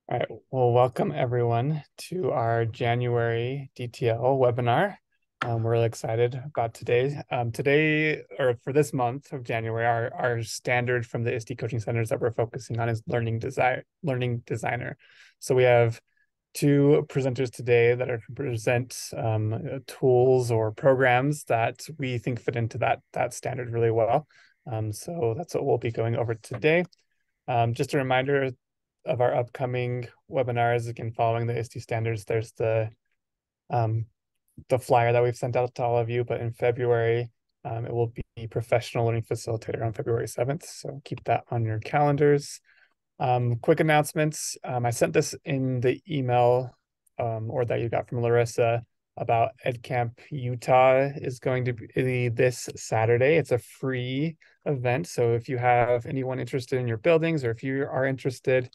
All right, well, welcome everyone to our January DTL webinar. We're really excited about today, or for this month of January, our standard from the ISTE coaching centers that we're focusing on is learning designer. So we have two presenters today that are to present tools or programs that we think fit into that standard really well. So that's what we'll be going over today. Just a reminder of our upcoming webinars, again, following the ISTE standards, there's um, the flyer that we've sent out to all of you, but in February, it will be Professional Learning Facilitator on February 7th. So keep that on your calendars. Quick announcements. I sent this in the email or that you got from Larissa about EdCamp Utah is going to be this Saturday. It's a free event. So if you have anyone interested in your buildings, or if you are interested,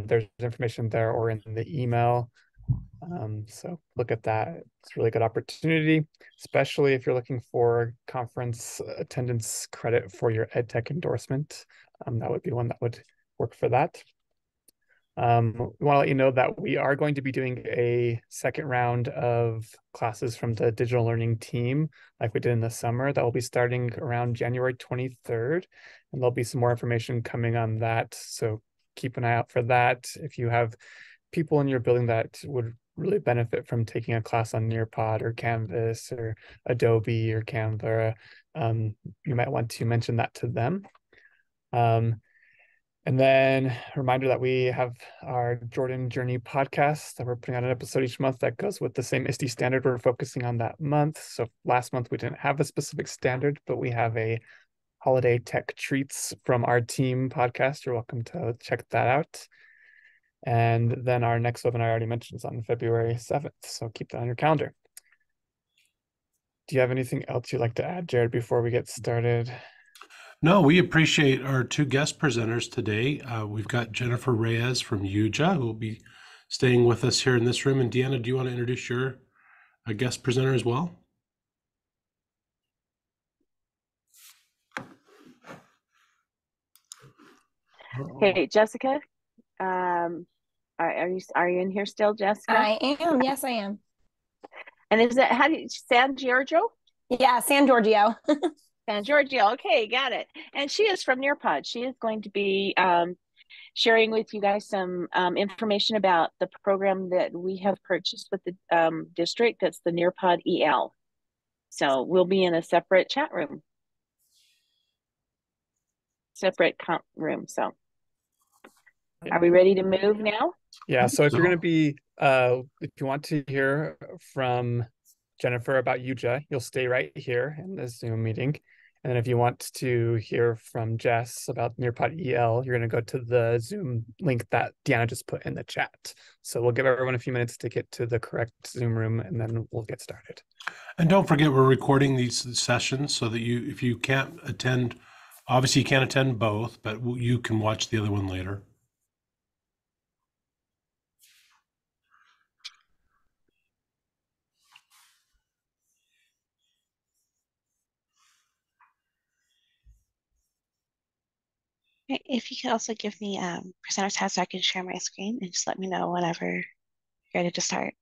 there's information there or in the email. So look at that. It's a really good opportunity, especially if you're looking for conference attendance credit for your EdTech endorsement. That would be one that would work for that. We want to let you know that we are going to be doing a second round of classes from the digital learning team, like we did in the summer. That will be starting around January 23rd, and there'll be some more information coming on that. So keep an eye out for that. If you have people in your building that would really benefit from taking a class on Nearpod or Canvas or Adobe or Canva, you might want to mention that to them. And then a reminder that we have our Jordan Journey podcast that we're putting out an episode each month that goes with the same ISTE standard we're focusing on that month. So last month we didn't have a specific standard, but we have a holiday tech treats from our team podcast. You're welcome to check that out. And then our next webinar I already mentioned is on February 7th. So keep that on your calendar. Do you have anything else you'd like to add, Jared, before we get started? No, we appreciate our two guest presenters today. We've got Jennifer Reyes from YuJa, who will be staying with us here in this room. And Deanna, do you want to introduce your guest presenter as well? Hey, Jessica, are you in here still, Jessica? I am. Yes, I am. And is that how do you San Giorgio? Yeah, San Giorgio. San Giorgio. Okay, got it. And she is from Nearpod. She is going to be sharing with you guys some information about the program that we have purchased with the district. That's the Nearpod EL. So we'll be in a separate chat room, separate room. So are we ready to move now? Yeah, so if you're going to be, if you want to hear from Jennifer about YuJa, you'll stay right here in the Zoom meeting. And then if you want to hear from Jess about Nearpod EL, you're going to go to the Zoom link that Deanna just put in the chat. So we'll give everyone a few minutes to get to the correct Zoom room, and then we'll get started. And don't forget, we're recording these sessions so that if you can't attend, obviously you can't attend both, but you can watch the other one later. If you could also give me presenter tab so I can share my screen, and just let me know whenever you're ready to start.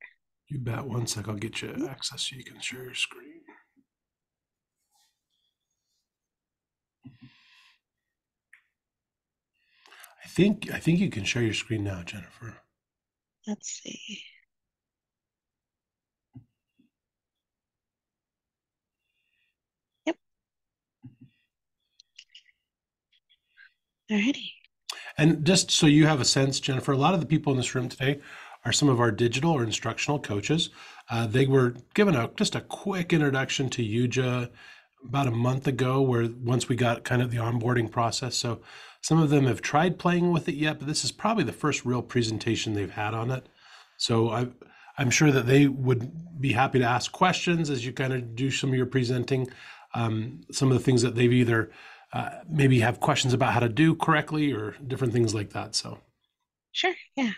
You bet. One sec, I'll get you access so you can share your screen. I think you can share your screen now, Jennifer. Let's see. Yep. Alrighty. And just so you have a sense, Jennifer, a lot of the people in this room today are some of our digital or instructional coaches. They were given just a quick introduction to YuJa about a month ago, once we got kind of the onboarding process. So some of them have tried playing with it yet, but this is probably the first real presentation they've had on it. So I'm sure that they would be happy to ask questions as you kind of do some of your presenting. Some of the things that they've either maybe have questions about how to do correctly or different things like that. So Sure, yeah.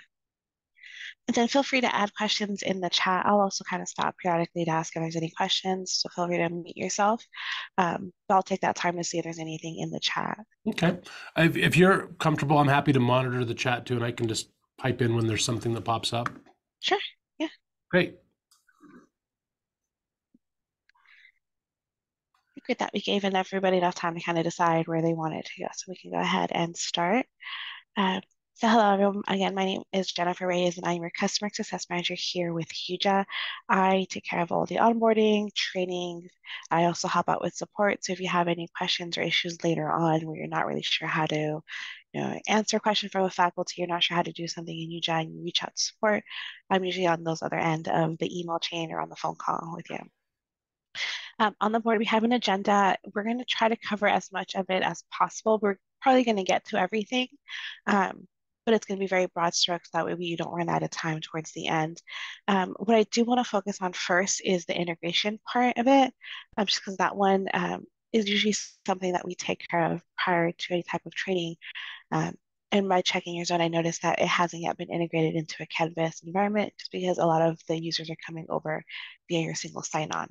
And then feel free to add questions in the chat. I'll also kind of stop periodically to ask if there's any questions, so feel free to unmute yourself. But I'll take that time to see if there's anything in the chat. Okay. If you're comfortable, I'm happy to monitor the chat too, and I can just pipe in when there's something that pops up? Sure. Yeah. Great. Good that we gave everybody enough time to kind of decide where they wanted to go. So we can go ahead and start. Uh, so hello, everyone. Again, my name is Jennifer Reyes, and I'm your Customer Success Manager here with YuJa. I take care of all the onboarding, training. I also help out with support. So if you have any questions or issues later on where you're not really sure how to answer a question from a faculty, you're not sure how to do something in YuJa and you reach out to support, I'm usually on those other end of the email chain or on the phone call with you. On the board, we have an agenda. We're going to try to cover as much of it as possible. We're probably going to get to everything, but it's going to be very broad strokes. That way we don't run out of time towards the end. What I do want to focus on first is the integration part of it, just because that one is usually something that we take care of prior to any type of training. And by checking your zone, I noticed that it hasn't yet been integrated into a Canvas environment just because a lot of the users are coming over via your single sign-on.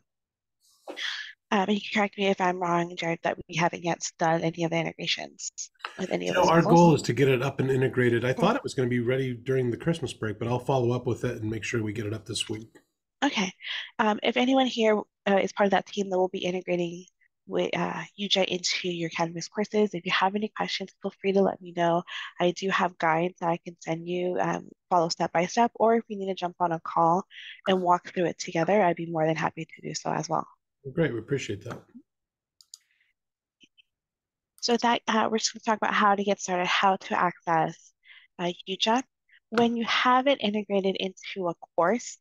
You can correct me if I'm wrong, Jared, that we haven't yet done any of the integrations with any of those Our tools. goal is to get it up and integrated. I thought it was going to be ready during the Christmas break, but I'll follow up with it and make sure we get it up this week. Okay. If anyone here is part of that team that will be integrating with YuJa into your Canvas courses, if you have any questions, feel free to let me know. I do have guides that I can send you, follow step by step, or if we need to jump on a call and walk through it together, I'd be more than happy to do so as well. Great, we appreciate that. So with that, we're just going to talk about how to get started, how to access YuJa. When you have it integrated into a course,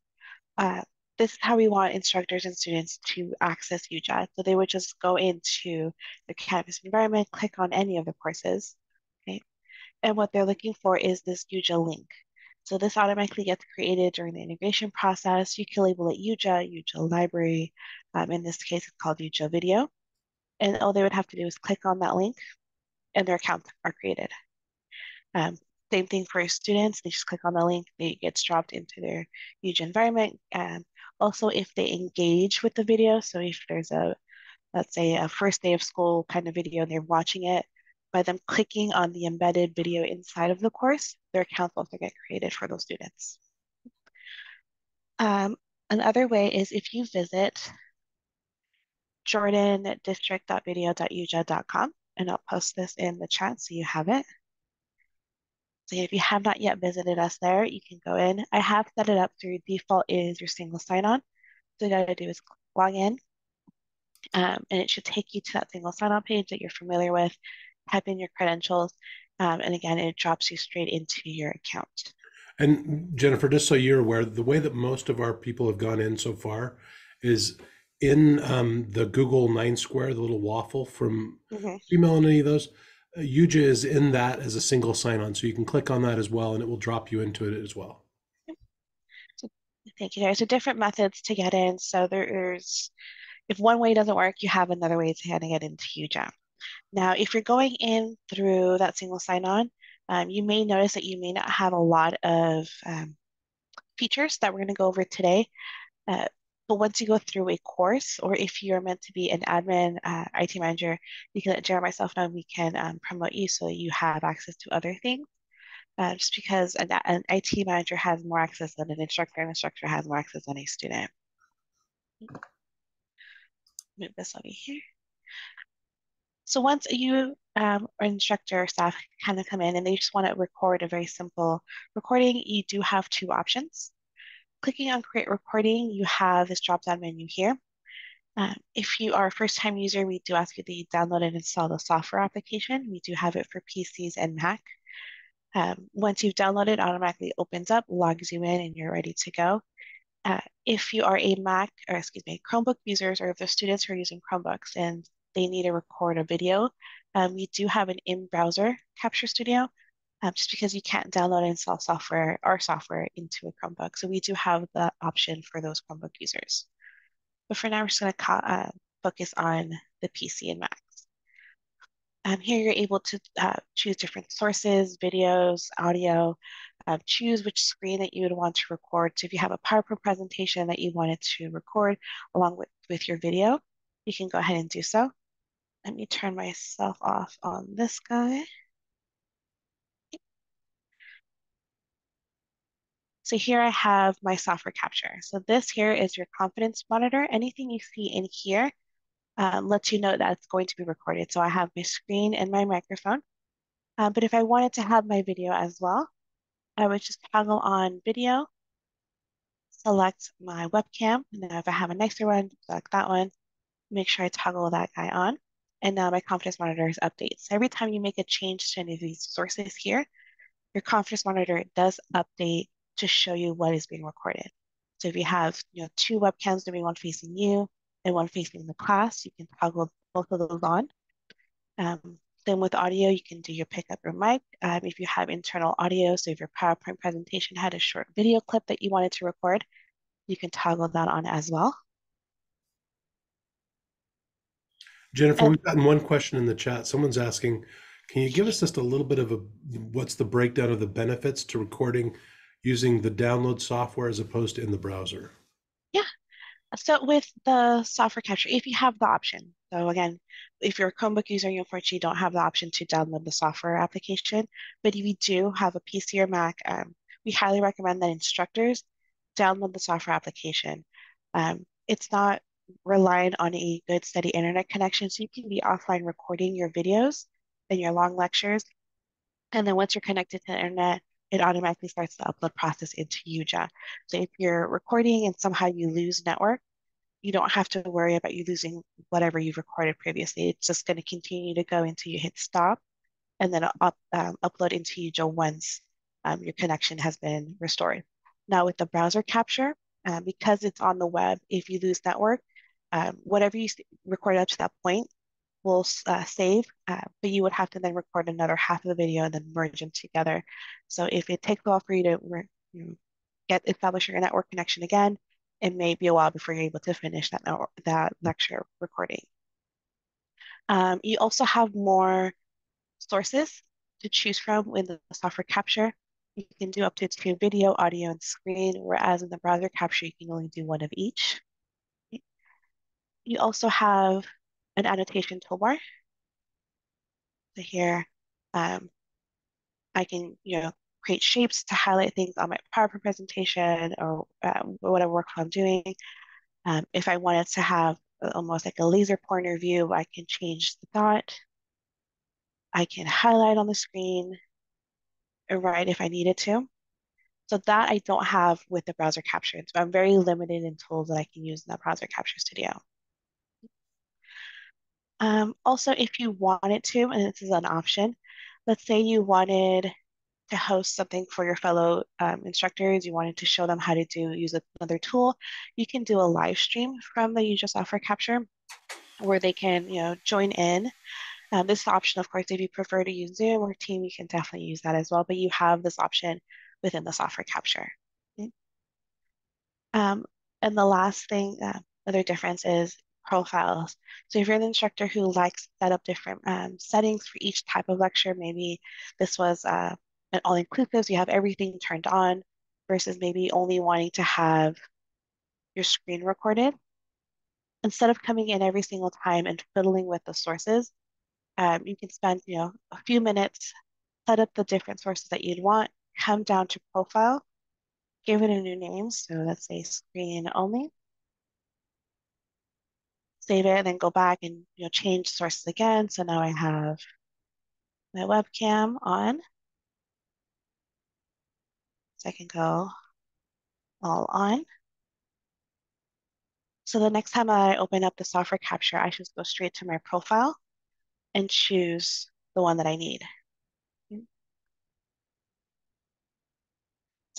this is how we want instructors and students to access YuJa. So they would just go into the Canvas environment, click on any of the courses, okay? And what they're looking for is this YuJa link. So this automatically gets created during the integration process. You can label it YuJa, YuJa library. In this case, it's called YuJa video. And all they would have to do is click on that link and their accounts are created. Same thing for students. They just click on the link, they get dropped into their YuJa environment. Also, if they engage with the video, so if there's let's say a first day of school kind of video and they're watching it, by them clicking on the embedded video inside of the course, their accounts also get created for those students. Another way is if you visit jordandistrict.video.yuja.com, and I'll post this in the chat so you have it. So if you have not yet visited us there, you can go in. I have set it up through default is your single sign-on. So all you gotta do is log in, and it should take you to that single sign-on page that you're familiar with. Type in your credentials, and again, it drops you straight into your account. And Jennifer, just so you're aware, the way that most of our people have gone in so far is in the Google 9 Square, the little waffle from email and any of those. YuJa is in that as a single sign-on, so you can click on that as well, and it will drop you into it as well. So, thank you. There's different methods to get in. So there's, if one way doesn't work, you have another way to kind of get into YuJa. Now, if you're going in through that single sign-on, you may notice that you may not have a lot of features that we're going to go over today. But once you go through a course, or if you're meant to be an admin IT manager, you can let Jared and myself know, we can promote you so you have access to other things. Just because an IT manager has more access than an instructor has more access than a student. Move this over here. So once you or instructor or staff kind of come in and they just want to record a very simple recording, you do have two options. Clicking on create recording, you have this drop-down menu here. If you are a first-time user, we do ask you to download and install the software application. We do have it for PCs and Mac. Once you've downloaded, it automatically opens up, logs you in, and you're ready to go. If you are a Mac, or excuse me, Chromebook users, or if the students who are using Chromebooks and they need to record a video, we do have an in-browser Capture Studio, just because you can't download and install our software into a Chromebook. So we do have the option for those Chromebook users. But for now, we're just going to focus on the PC and Macs. Here you're able to choose different sources, videos, audio, choose which screen that you would want to record. So if you have a PowerPoint presentation that you wanted to record along with your video, you can go ahead and do so. Let me turn myself off on this guy. So here I have my software capture. So this here is your confidence monitor. Anything you see in here lets you know that it's going to be recorded. So I have my screen and my microphone. But if I wanted to have my video as well, I would just toggle on video, select my webcam, and then if I have a nicer one, select that one, make sure I toggle that guy on. And now my confidence monitor is updated. So every time you make a change to any of these sources here, your confidence monitor does update to show you what is being recorded. So if you have, two webcams, maybe one facing you and one facing the class, you can toggle both of those on. Then with audio, you can do your pick up your mic. If you have internal audio, so if your PowerPoint presentation had a short video clip that you wanted to record, you can toggle that on as well. Jennifer, we've gotten one question in the chat. Someone's asking, can you give us just a little bit of what's the breakdown of the benefits to recording using the download software as opposed to in the browser? Yeah. So with the software capture, if you have the option, so again, if you're a Chromebook user, you unfortunately don't have the option to download the software application, but if you do have a PC or Mac, we highly recommend that instructors download the software application. It's not reliant on a good steady internet connection, so you can be offline recording your videos and your long lectures, and then once you're connected to the internet, it automatically starts the upload process into YuJa. So if you're recording and somehow you lose network, you don't have to worry about you losing whatever you've recorded previously. It's just going to continue to go until you hit stop and then upload into YuJa once your connection has been restored. Now with the browser capture, because it's on the web, if you lose network, whatever you recorded up to that point will save, but you would have to then record another half of the video and then merge them together. So if it takes a while for you to establish your network connection again, it may be a while before you're able to finish that lecture recording. You also have more sources to choose from with the software capture. You can do up to 2 video, audio, and screen, whereas in the browser capture, you can only do one of each. You also have an annotation toolbar. So here, I can, create shapes to highlight things on my PowerPoint presentation or whatever work I'm doing. If I wanted to have almost like a laser pointer view, I can change the dot. I can highlight on the screen and write if I needed to. So that I don't have with the browser capture. So I'm very limited in tools that I can use in that browser capture studio. Also, if you wanted to, and this is an option, let's say you wanted to host something for your fellow instructors, you wanted to show them how to use another tool, you can do a live stream from the YuJa software capture where they can, join in. This option, of course, if you prefer to use Zoom or Team, you can definitely use that as well, but you have this option within the software capture. Okay. And the last thing, other difference is profiles. So if you're an instructor who likes to set up different settings for each type of lecture, maybe this was an all-inclusive, so you have everything turned on, versus maybe only wanting to have your screen recorded. Instead of coming in every single time and fiddling with the sources, you can spend, a few minutes, set up the different sources that you'd want, come down to profile, give it a new name. So let's say screen only. Save it and then go back and change sources again. So now I have my webcam on. So I can go all on. So the next time I open up the software capture, I should go straight to my profile and choose the one that I need. So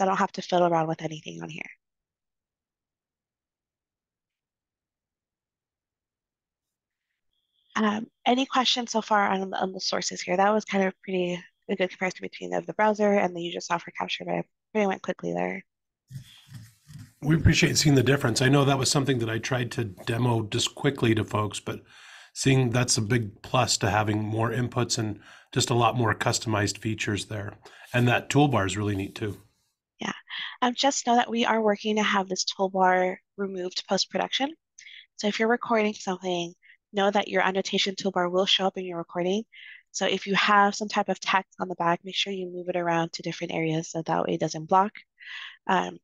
I don't have to fiddle around with anything on here. Any questions so far on the sources here? That was kind of a good comparison between the browser and the YuJa software capture, but I pretty went quickly there. We appreciate seeing the difference. I know that was something that I tried to demo just quickly to folks, but seeing that's a big plus to having more inputs and just a lot more customized features there. And that toolbar is really neat too. Yeah, just know that we are working to have this toolbar removed post-production. So if you're recording something, know that your annotation toolbar will show up in your recording. So if you have some type of text on the back, make sure you move it around to different areas so that way it doesn't block. Um,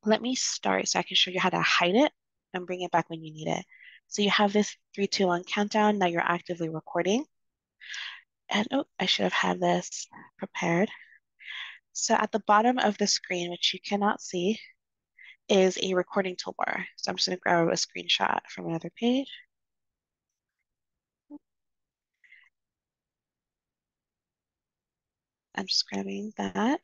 let me start so I can show you how to hide it and bring it back when you need it. So you have this 3, 2, 1 countdown. Now you're actively recording. And oh, I should have had this prepared. So at the bottom of the screen, which you cannot see, is a recording toolbar. So I'm just going to grab a screenshot from another page. I'm just grabbing that.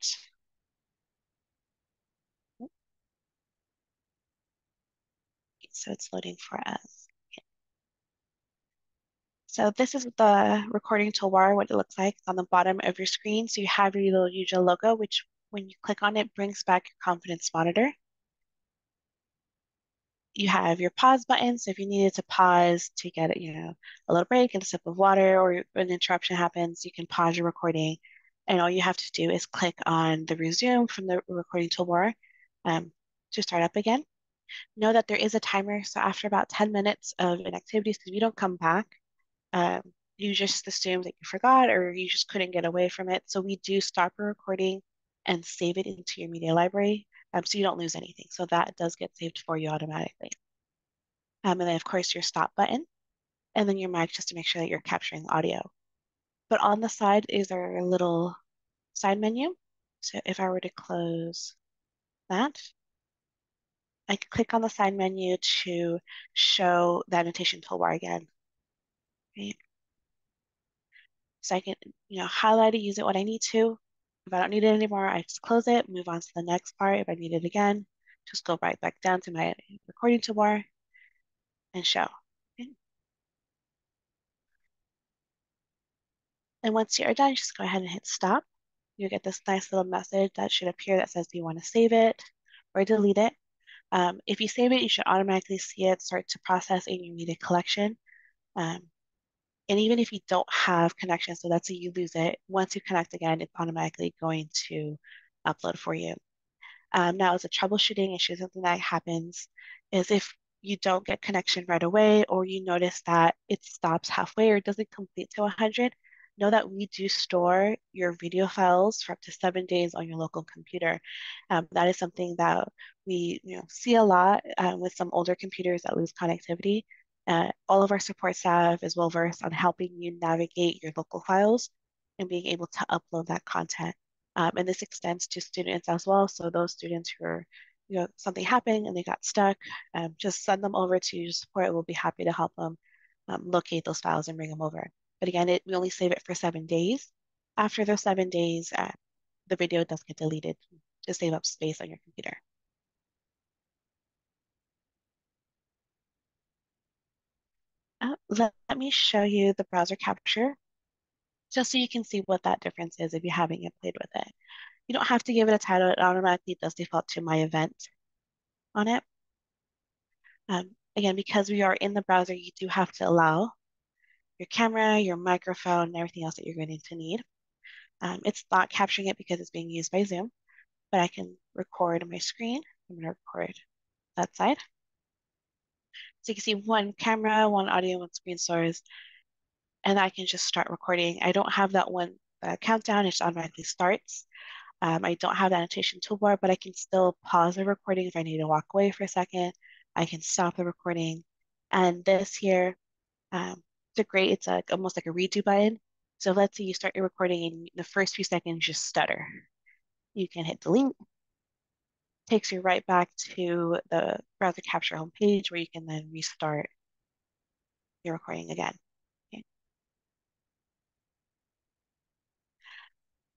So it's loading for us. So this is the recording toolbar, what it looks like on the bottom of your screen. So you have your little YuJa logo, which when you click on it, brings back your confidence monitor. You have your pause button. So if you needed to pause to get a little break and a sip of water, or an interruption happens, you can pause your recording. And all you have to do is click on the resume from the recording toolbar to start up again. Know that there is a timer. So after about 10 minutes of inactivities, because we don't come back, um, you just assume that you forgot or you just couldn't get away from it. So we do stop a recording and save it into your media library, so you don't lose anything. So that does get saved for you automatically. And then of course your stop button, and then your mic just to make sure that you're capturing audio. But on the side is our little side menu. So if I were to close that, I can click on the side menu to show the annotation toolbar again. Right? So I can, highlight it, use it when I need to. If I don't need it anymore, I just close it, move on to the next part. If I need it again, just go right back down to my recording toolbar and show. Okay. And once you're done, just go ahead and hit stop. You get this nice little message that should appear that says, do you want to save it or delete it? If you save it, you should automatically see it start to process in your media collection. And even if you don't have connection, so let's say you lose it, once you connect again, it's automatically going to upload for you. Now, as a troubleshooting issue, something that happens is if you don't get connection right away, or you notice that it stops halfway or doesn't complete to 100, know that we do store your video files for up to 7 days on your local computer. That is something that we see a lot with some older computers that lose connectivity. All of our support staff is well versed on helping you navigate your local files and being able to upload that content. And this extends to students as well. So those students who are, something happened and they got stuck, just send them over to support. We'll be happy to help them locate those files and bring them over. But again, we only save it for 7 days. After those 7 days, the video does get deleted to save up space on your computer. Let me show you the browser capture, just so you can see what that difference is if you haven't yet played with it. You don't have to give it a title. It automatically does default to my event on it. Again, because we are in the browser, you do have to allow your camera, your microphone, and everything else that you're going to need. It's not capturing it because it's being used by Zoom, but I can record on my screen. I'm going to record that side. So you can see one camera, one audio, one screen source, and I can just start recording. I don't have that one countdown, it just automatically starts. I don't have the annotation toolbar, but I can still pause the recording if I need to walk away for a second. I can stop the recording. And this here, it's almost like a redo button. So let's say you start your recording and the first few seconds just stutter. You can hit delete. Takes you right back to the browser capture homepage where you can then restart your recording again. Okay.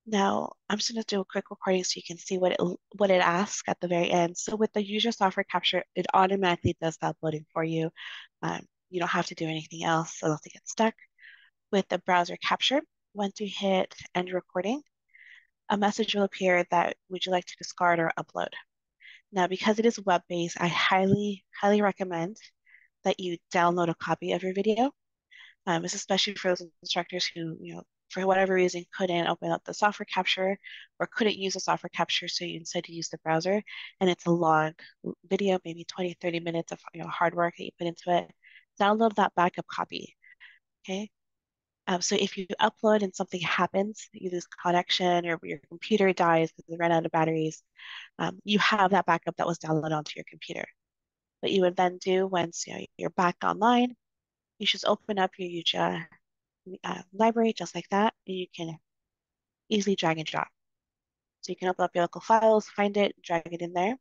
Now, I'm just going to do a quick recording so you can see what it asks at the very end. So with the YuJa software capture, it automatically does the uploading for you. You don't have to do anything else unless it gets stuck. With the browser capture, once you hit end recording, a message will appear that would you like to discard or upload? Now, because it is web-based, I highly, highly recommend that you download a copy of your video. It's especially for those instructors who, for whatever reason, couldn't open up the software capture or couldn't use the software capture, so you instead use the browser, and it's a long video, maybe 20, 30 minutes of hard work that you put into it. Download that backup copy, okay? So if you upload and something happens, you lose connection or your computer dies because it ran out of batteries, you have that backup that was downloaded onto your computer. What you would then do once you're back online, you just open up your YuJa library just like that, and you can easily drag and drop. So you can open up your local files, find it, drag it in there,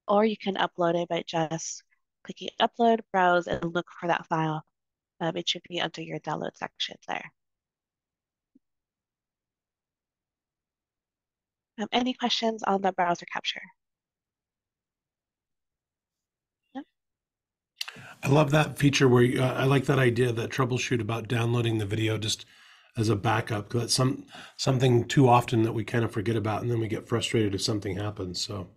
or you can upload it by just clicking upload, browse, and look for that file. It should be under your download section there. Any questions on the browser capture? No? I love that feature where I like that idea, that troubleshoot about downloading the video just as a backup. That's something too often that we kind of forget about, and then we get frustrated if something happens. So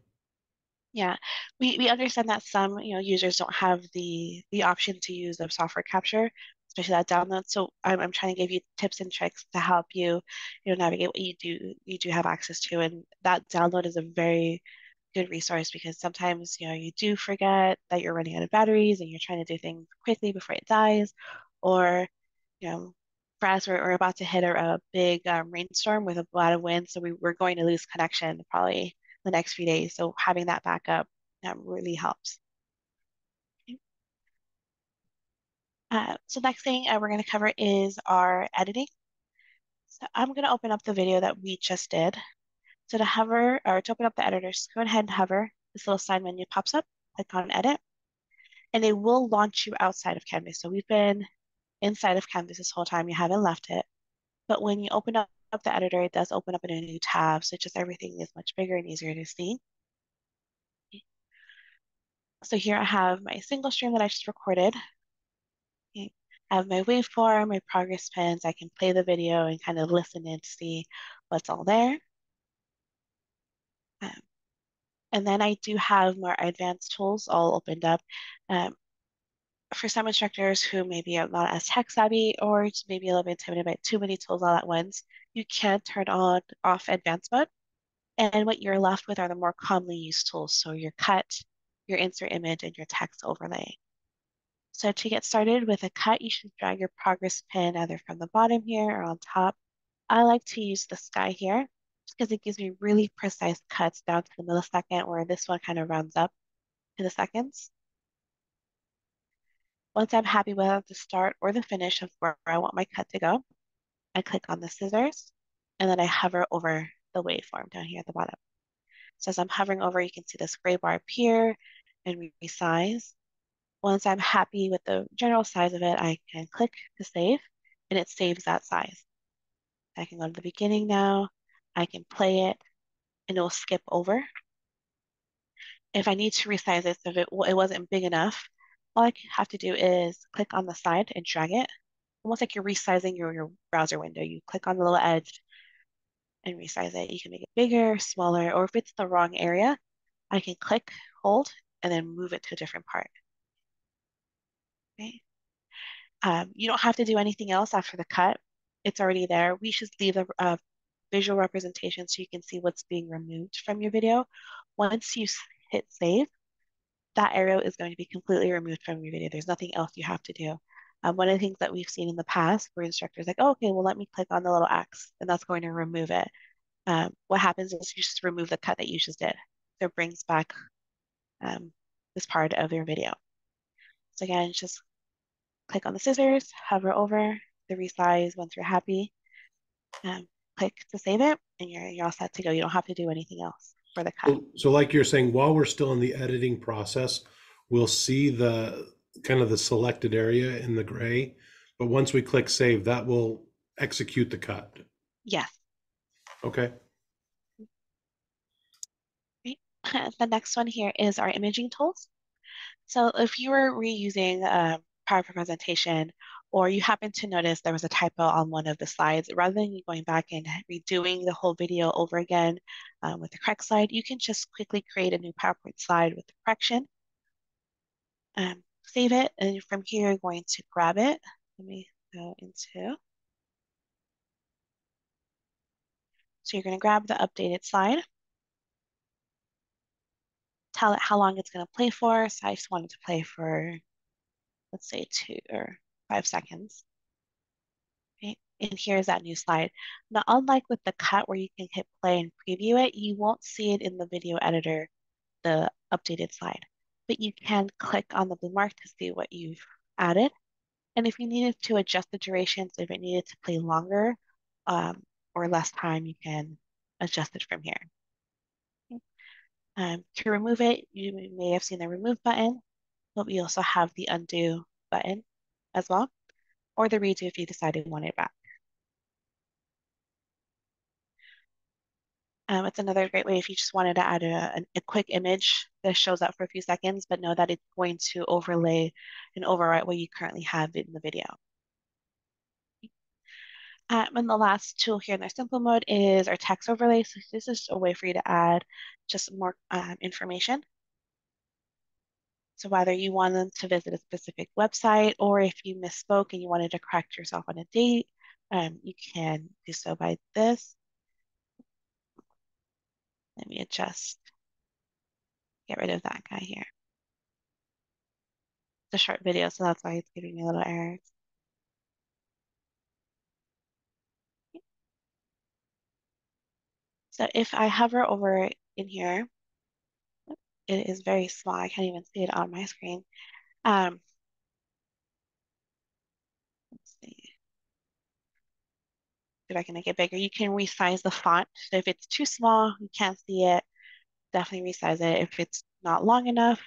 Yeah, we understand that some users don't have the option to use the software capture, especially that download. So I'm trying to give you tips and tricks to help you navigate what you do have access to, and that download is a very good resource because sometimes you do forget that you're running out of batteries and you're trying to do things quickly before it dies, or for us we're about to hit a big rainstorm with a lot of wind, so we're going to lose connection probably the next few days. So having that backup really helps. Okay. So next thing we're going to cover is our editing. So I'm going to open up the video that we just did. So to hover or to open up the editor, just go ahead and hover. This little side menu pops up, click on edit, and it will launch you outside of Canvas. So we've been inside of Canvas this whole time. You haven't left it. But when you open up the editor, it does open up in a new tab. So just everything is much bigger and easier to see. So here I have my single stream that I just recorded. Okay. I have my waveform, my progress pins. I can play the video and kind of listen in to see what's all there. Um, and then I do have more advanced tools all opened up. Um, for some instructors who maybe are not as tech savvy or just maybe a little bit intimidated by too many tools all at once, you can turn off advanced mode. And what you're left with are the more commonly used tools. So your cut, your insert image, and your text overlay. So to get started with a cut, you should drag your progress pin either from the bottom here or on top. I like to use the sky here just because it gives me really precise cuts down to the millisecond, where this one kind of rounds up to the seconds. Once I'm happy with the start or the finish of where I want my cut to go, I click on the scissors and then I hover over the waveform down here at the bottom. So as I'm hovering over, you can see this gray bar appear and resize. Once I'm happy with the general size of it, I can click to save, and it saves that size. I can go to the beginning now, I can play it, and it will skip over. If I need to resize it, so if it wasn't big enough, all I have to do is click on the side and drag it, almost like you're resizing your browser window. You click on the little edge and resize it. You can make it bigger, smaller, or if it's the wrong area, I can click, hold, and then move it to a different part. Okay. You don't have to do anything else after the cut. It's already there. We should leave a visual representation so you can see what's being removed from your video. Once you hit save, that arrow is going to be completely removed from your video. There's nothing else you have to do. One of the things that we've seen in the past where instructors like, oh, okay, well, let me click on the little X, and that's going to remove it. What happens is you just remove the cut that you just did. So it brings back this part of your video. So again, just click on the scissors, hover over the resize once you're happy, click to save it, and you're all set to go. You don't have to do anything else for the cut. So like you're saying, while we're still in the editing process, we'll see the kind of the selected area in the gray, but once we click save, that will execute the cut. Yes. Okay. Great. The next one here is our imaging tools. So if you were reusing a PowerPoint presentation, or you happen to notice there was a typo on one of the slides, rather than you going back and redoing the whole video over again with the correct slide, you can just quickly create a new PowerPoint slide with the correction, save it, and from here, you're going to grab it. Let me go into, so you're going to grab the updated slide, tell it how long it's going to play for. So I just wanted to play for, let's say 2 or 5 seconds. and here's that new slide. Now, unlike with the cut where you can hit play and preview it, you won't see it in the video editor, the updated slide, but you can click on the blue mark to see what you've added. And if you needed to adjust the durations, if it needed to play longer or less time, you can adjust it from here. To remove it, you may have seen the remove button, but we also have the undo button as well, or the redo if you decided you wanted it back. It's another great way if you just wanted to add a quick image that shows up for a few seconds, but know that it's going to overlay and overwrite what you currently have in the video. And the last tool here in our simple mode is our text overlay. So this is a way for you to add just more information. So whether you want them to visit a specific website or if you misspoke and you wanted to correct yourself on a date, you can do so by this. Let me adjust, get rid of that guy here. It's a short video, so that's why it's giving me little errors. So if I hover over in here, it is very small. I can't even see it on my screen. Let's see if I can make it bigger. You can resize the font. So if it's too small, you can't see it, definitely resize it. If it's not long enough,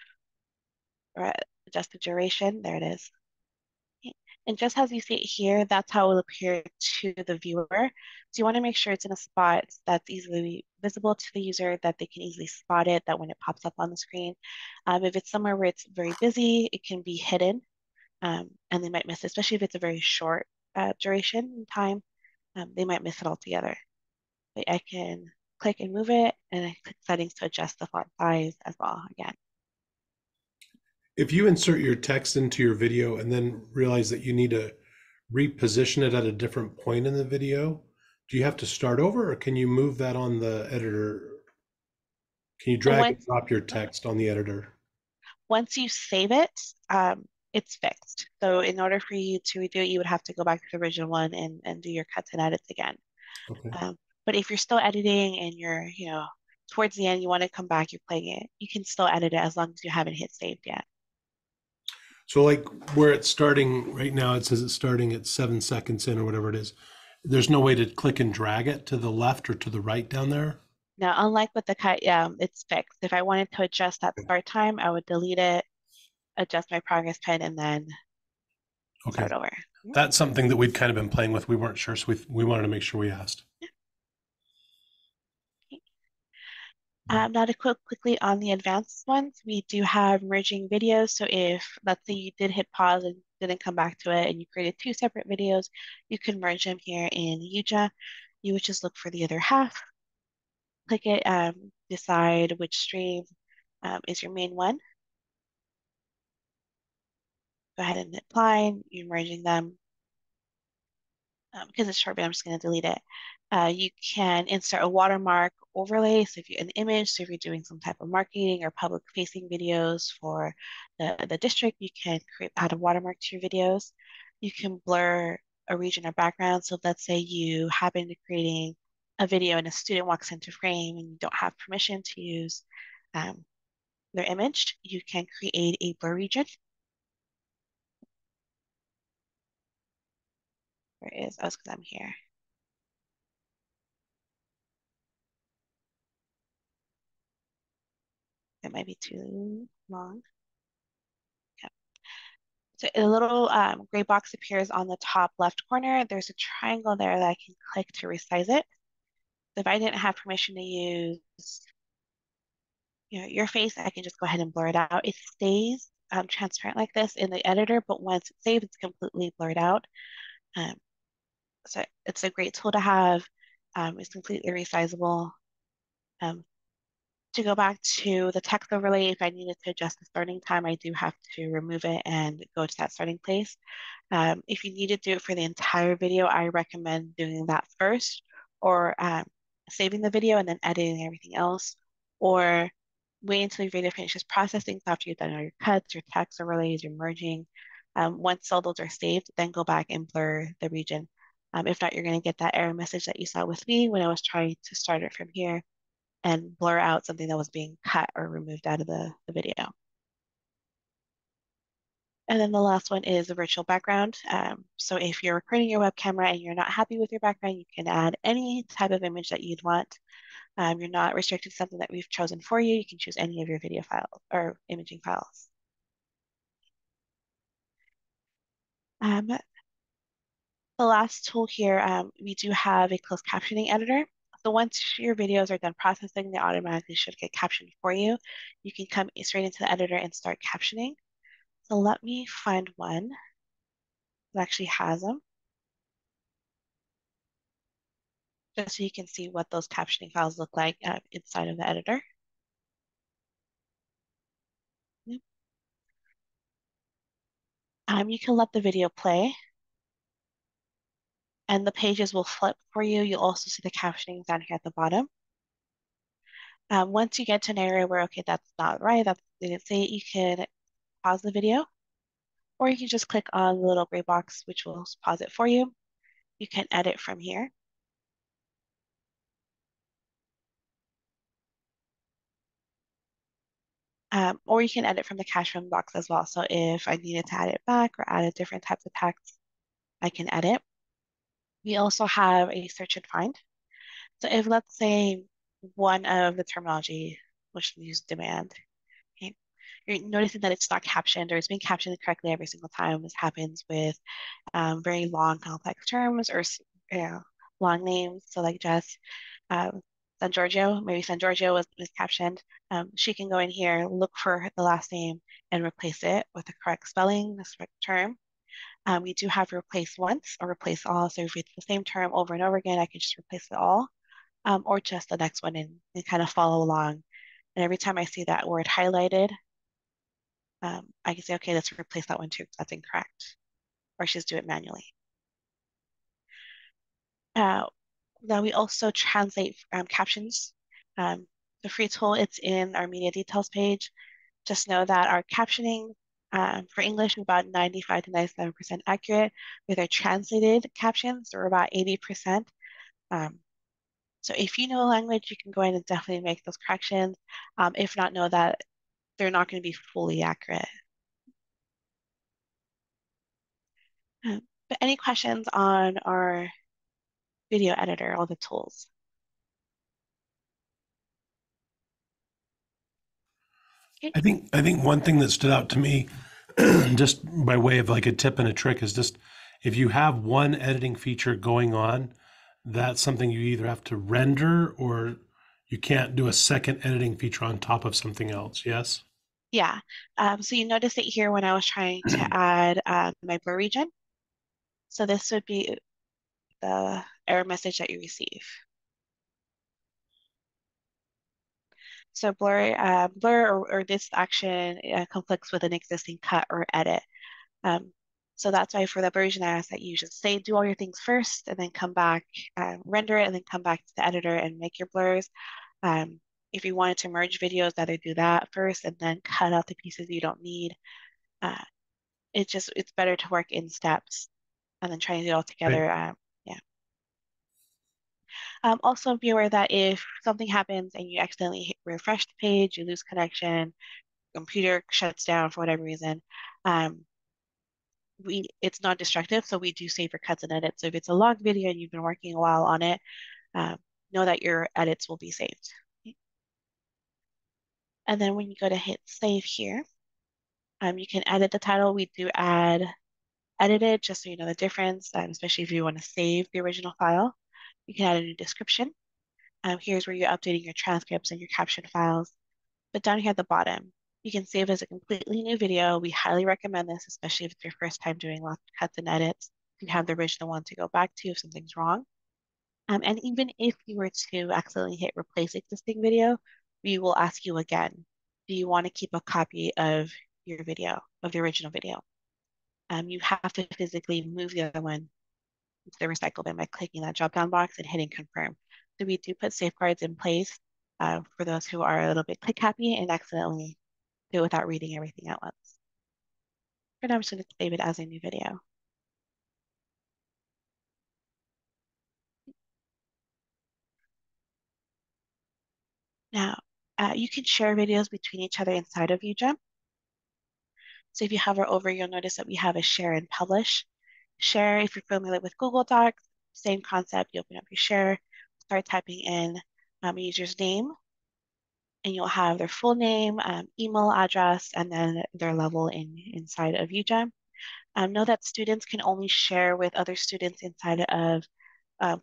or adjust the duration, there it is. And just as you see it here, that's how it will appear to the viewer. So you want to make sure it's in a spot that's easily visible to the user, that they can easily spot it, that when it pops up on the screen. If it's somewhere where it's very busy, it can be hidden and they might miss it, especially if it's a very short duration in time, they might miss it altogether. But I can click and move it, and I click settings to adjust the font size as well again. If you insert your text into your video and then realize that you need to reposition it at a different point in the video, do you have to start over, or can you move that on the editor? Can you drag and drop your text on the editor? Once you save it, it's fixed. So in order for you to redo it, you would have to go back to the original one and do your cuts and edits again. Okay. But if you're still editing and you're, towards the end, you want to come back, you're playing it, you can still edit it as long as you haven't hit saved yet. So like where it's starting right now, it says it's starting at 7 seconds in or whatever it is. There's no way to click and drag it to the left or to the right down there? Now, unlike with the cut, it's fixed. If I wanted to adjust that start time, I would delete it, adjust my progress pen, and then start over. That's something that we'd kind of been playing with. We weren't sure, so we wanted to make sure we asked. Now to quickly on the advanced ones, we do have merging videos. So if, let's say you did hit pause and didn't come back to it and you created 2 separate videos, you can merge them here in YuJa. You would just look for the other half, click it, decide which stream is your main one. Go ahead and apply, you're merging them. Because it's short, but I'm just going to delete it. You can insert a watermark overlay. So if you're an image, so if you're doing some type of marketing or public facing videos for the district, you can add a watermark to your videos. You can blur a region or background. So let's say you happen to creating a video and a student walks into frame and you don't have permission to use their image, you can create a blur region. Where is, oh, it's because I'm here. It might be too long. Okay. So a little gray box appears on the top left corner. There's a triangle there that I can click to resize it. So if I didn't have permission to use your face, I can just go ahead and blur it out. It stays transparent like this in the editor, but once it's saved, it's completely blurred out. So it's a great tool to have. It's completely resizable. To go back to the text overlay, if I needed to adjust the starting time, I do have to remove it and go to that starting place. If you need to do it for the entire video, I recommend doing that first, or saving the video and then editing everything else, or wait until your video finishes processing. So after you've done all your cuts, your text overlays, your merging, once all those are saved, then go back and blur the region. If not, you're going to get that error message that you saw with me when I was trying to start it from here and blur out something that was being cut or removed out of the video. And then the last one is the virtual background. So if you're recording your web camera and you're not happy with your background, you can add any type of image that you'd want. You're not restricted to something that we've chosen for you. You can choose any of your video files or imaging files. The last tool here, we do have a closed captioning editor. So once your videos are done processing, they automatically should get captioned for you. You can come straight into the editor and start captioning. So let me find one that actually has them, just so you can see what those captioning files look like inside of the editor. Yep. You can let the video play and the pages will flip for you. You'll also see the captioning down here at the bottom. Once you get to an area where, okay, that's not right, that didn't say it, you can pause the video, or you can just click on the little gray box, which will pause it for you. You can edit from here. Or you can edit from the caption box as well. So if I needed to add it back or add a different types of text, I can edit. We also have a search and find. So if let's say one of the terminology, which we use demand, okay, you're noticing that it's not captioned or it's being captioned correctly every single time. This happens with very long, complex terms or long names. So like just San Giorgio, maybe San Giorgio was captioned. She can go in here, look for the last name and replace it with the correct spelling, the correct term. We do have replace once or replace all. So if it's the same term over and over again, I can just replace it all, or just the next one and kind of follow along. And every time I see that word highlighted, I can say, okay, let's replace that one too. That's incorrect. Or just do it manually. Then we also translate captions. The free tool, it's in our media details page. Just know that our captioning for English is about 95 to 97% accurate. With our translated captions, we're about 80%. So if you know a language, you can go in and definitely make those corrections. If not, know that they're not going to be fully accurate. But any questions on our video editor, all the tools? Okay. I think one thing that stood out to me, just by way of like a tip and a trick, is just if you have one editing feature going on, that's something you either have to render or you can't do a second editing feature on top of something else. Yes? Yeah. So you notice it here when I was trying to add my blur region. So this would be the error message that you receive. So blur or this action conflicts with an existing cut or edit. So that's why for the version I asked that you just say, do all your things first and then come back, render it and then come back to the editor and make your blurs. If you wanted to merge videos, either do that first and then cut out the pieces you don't need. It's better to work in steps and then try to do it all together. Right. Yeah. Also be aware that if something happens and you accidentally refresh the page, you lose connection, computer shuts down for whatever reason, it's not destructive, so we do save your cuts and edits. So if it's a long video and you've been working a while on it, know that your edits will be saved. And then when you go to hit save here, you can edit the title. We do add edited just so you know the difference, especially if you want to save the original file. You can add a new description. Here's where you're updating your transcripts and your caption files. But down here at the bottom, you can save as a completely new video. We highly recommend this, especially if it's your first time doing lots of cuts and edits. You have the original one to go back to if something's wrong. And even if you were to accidentally hit replace existing video, we will ask you again, do you want to keep a copy of your video, of the original video? You have to physically move the other one to the recycle bin by clicking that drop-down box and hitting confirm. So we do put safeguards in place for those who are a little bit click happy and accidentally do it without reading everything at once. For now, I'm just going to save it as a new video. Now, you can share videos between each other inside of YuJa. So if you hover over, you'll notice that we have a share and publish. Share, if you're familiar with Google Docs, same concept. You open up your share, start typing in a user's name, and you'll have their full name, email address, and then their level inside of YuJa. Know that students can only share with other students inside of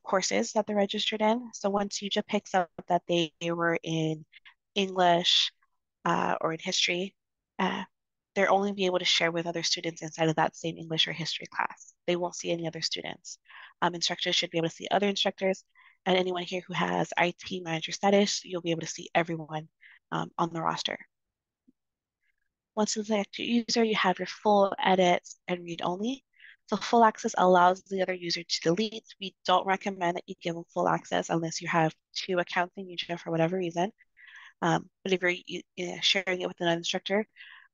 courses that they're registered in. So once YuJa picks up that they were in English or in history, uh, they'll only be able to share with other students inside of that same English or history class. They won't see any other students. Instructors should be able to see other instructors, and anyone here who has IT manager status, you'll be able to see everyone on the roster. Once you select your user, you have your full edits and read only. So full access allows the other user to delete. We don't recommend that you give them full access unless you have 2 accounts in YuJa for whatever reason. But if you're sharing it with another instructor,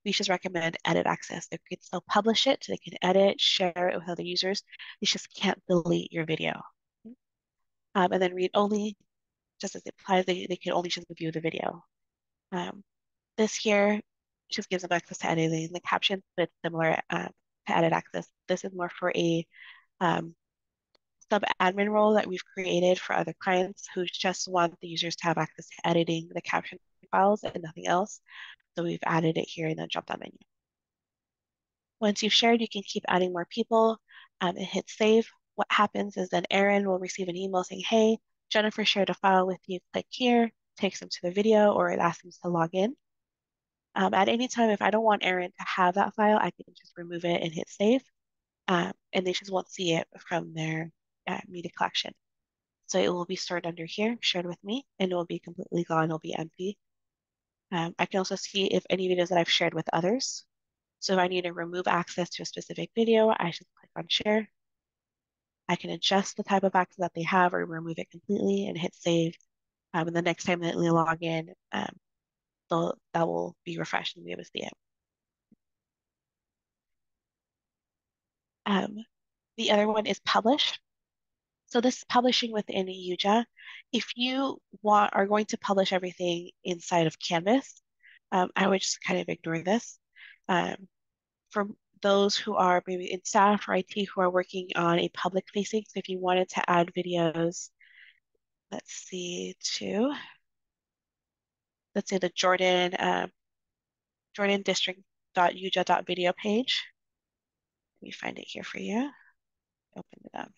we just recommend edit access. They can still publish it, so they can edit, share it with other users. They just can't delete your video. And then read only, just as it applies, they can only just view the video. This here just gives them access to editing the captions, but it's similar to edit access. This is more for a sub-admin role that we've created for other clients who just want the users to have access to editing the caption files and nothing else. So we've added it here in the drop-down menu. Once you've shared, you can keep adding more people and hit save. What happens is then Aaron will receive an email saying, hey, Jennifer shared a file with you. Click here, takes them to the video, or it asks them to log in. At any time, if I don't want Aaron to have that file, I can just remove it and hit save. And they just won't see it from their media collection. So it will be stored under here, shared with me, and it will be completely gone. It'll be empty. I can also see if any videos that I've shared with others. So if I need to remove access to a specific video, I just click on share. I can adjust the type of access that they have or remove it completely and hit save. And the next time that they log in, that will be refreshed and be able to see it. The other one is publish. So this is publishing within YuJa. If you are going to publish everything inside of Canvas, I would just kind of ignore this. For those who are maybe in staff or IT who are working on a public facing, so if you wanted to add videos, let's see, let's say the Jordan district.yuja.video page. Let me find it here for you. Open it up.